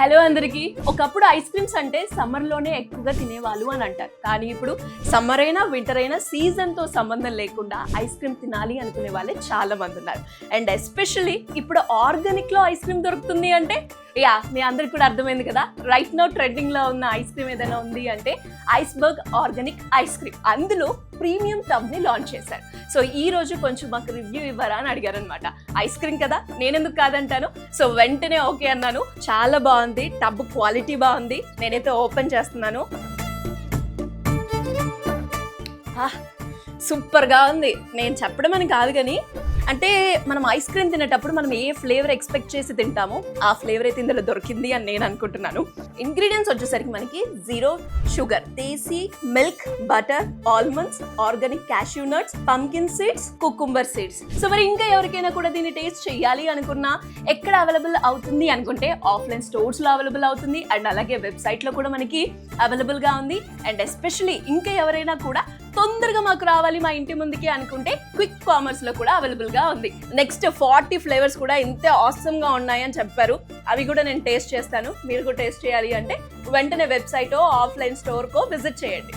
Hello అందరికి. ఒకప్పుడు ice creams అంటే సమ్మర్లోనే ఎక్కువగా తినేవాళ్ళు అని అంటారు. కానీ ఇప్పుడు సమ్మర్ అయినా వింటర్ అయినా సీజన్తో సంబంధం లేకుండా ఐస్ క్రీమ్ తినాలి అనుకునే వాళ్ళే చాలా మంది ఉన్నారు. అండ్ ఎస్పెషల్లీ ఇప్పుడు ఆర్గానిక్లో ఐస్ క్రీమ్ దొరుకుతుంది అంటే మీ అందరికి కూడా అర్థమైంది కదా. రైట్ నౌ ట్రెండింగ్లో ఉన్న ఐస్ క్రీమ్ ఏదైనా ఉంది అంటే ఐస్బర్గ్ ఆర్గానిక్ ఐస్ క్రీమ్. అందులో ప్రీమియం టబ్ని లాంచ్ చేశారు. సో ఈ రోజు కొంచెం మాకు రివ్యూ ఇవ్వరా అని అడిగారు అనమాట. ఐస్ క్రీమ్ కదా, నేనెందుకు కాదంటాను. సో వెంటనే ఓకే అన్నాను. చాలా బాగుంది, టబ్ క్వాలిటీ బాగుంది. నేనైతే ఓపెన్ చేస్తున్నాను. సూపర్గా ఉంది. నేను చెప్పడం అని కాదు కానీ అంటే మనం ఐస్ క్రీమ్ తినేటప్పుడు మనం ఏ ఫ్లేవర్ ఎక్స్పెక్ట్ చేసి తింటామో ఆ ఫ్లేవర్ అయితే ఇందులో దొరికింది అని నేను అనుకుంటున్నాను. ఇంగ్రీడియంట్స్ వచ్చేసరికి మనకి 0 sugar, desi milk, butter, almonds, organic cashew nuts, pumpkin seeds, cucumber seeds. So మరి ఇంకా ఎవరికైనా కూడా దీన్ని టేస్ట్ చేయాలి అనుకున్నా ఎక్కడ అవైలబుల్ అవుతుంది అనుకుంటే ఆఫ్లైన్ స్టోర్స్లో అవైలబుల్ అవుతుంది. అండ్ అలాగే వెబ్సైట్లో కూడా మనకి అవైలబుల్గా ఉంది. అండ్ ఎస్పెషల్లీ ఇంకా ఎవరైనా కూడా తొందరగా మాకు రావాలి మా ఇంటి ముందుకి అనుకుంటే క్విక్ కామర్స్లో కూడా అవైలబుల్గా ఉంది. నెక్స్ట్ 40 ఫ్లేవర్స్ కూడా ఇంత ఆసమ్గా ఉన్నాయని చెప్పారు. అవి కూడా నేను టేస్ట్ చేస్తాను. మీరు కూడా టేస్ట్ చేయాలి అంటే వెంటనే వెబ్సైటో ఆఫ్లైన్ స్టోర్కో విజిట్ చేయండి.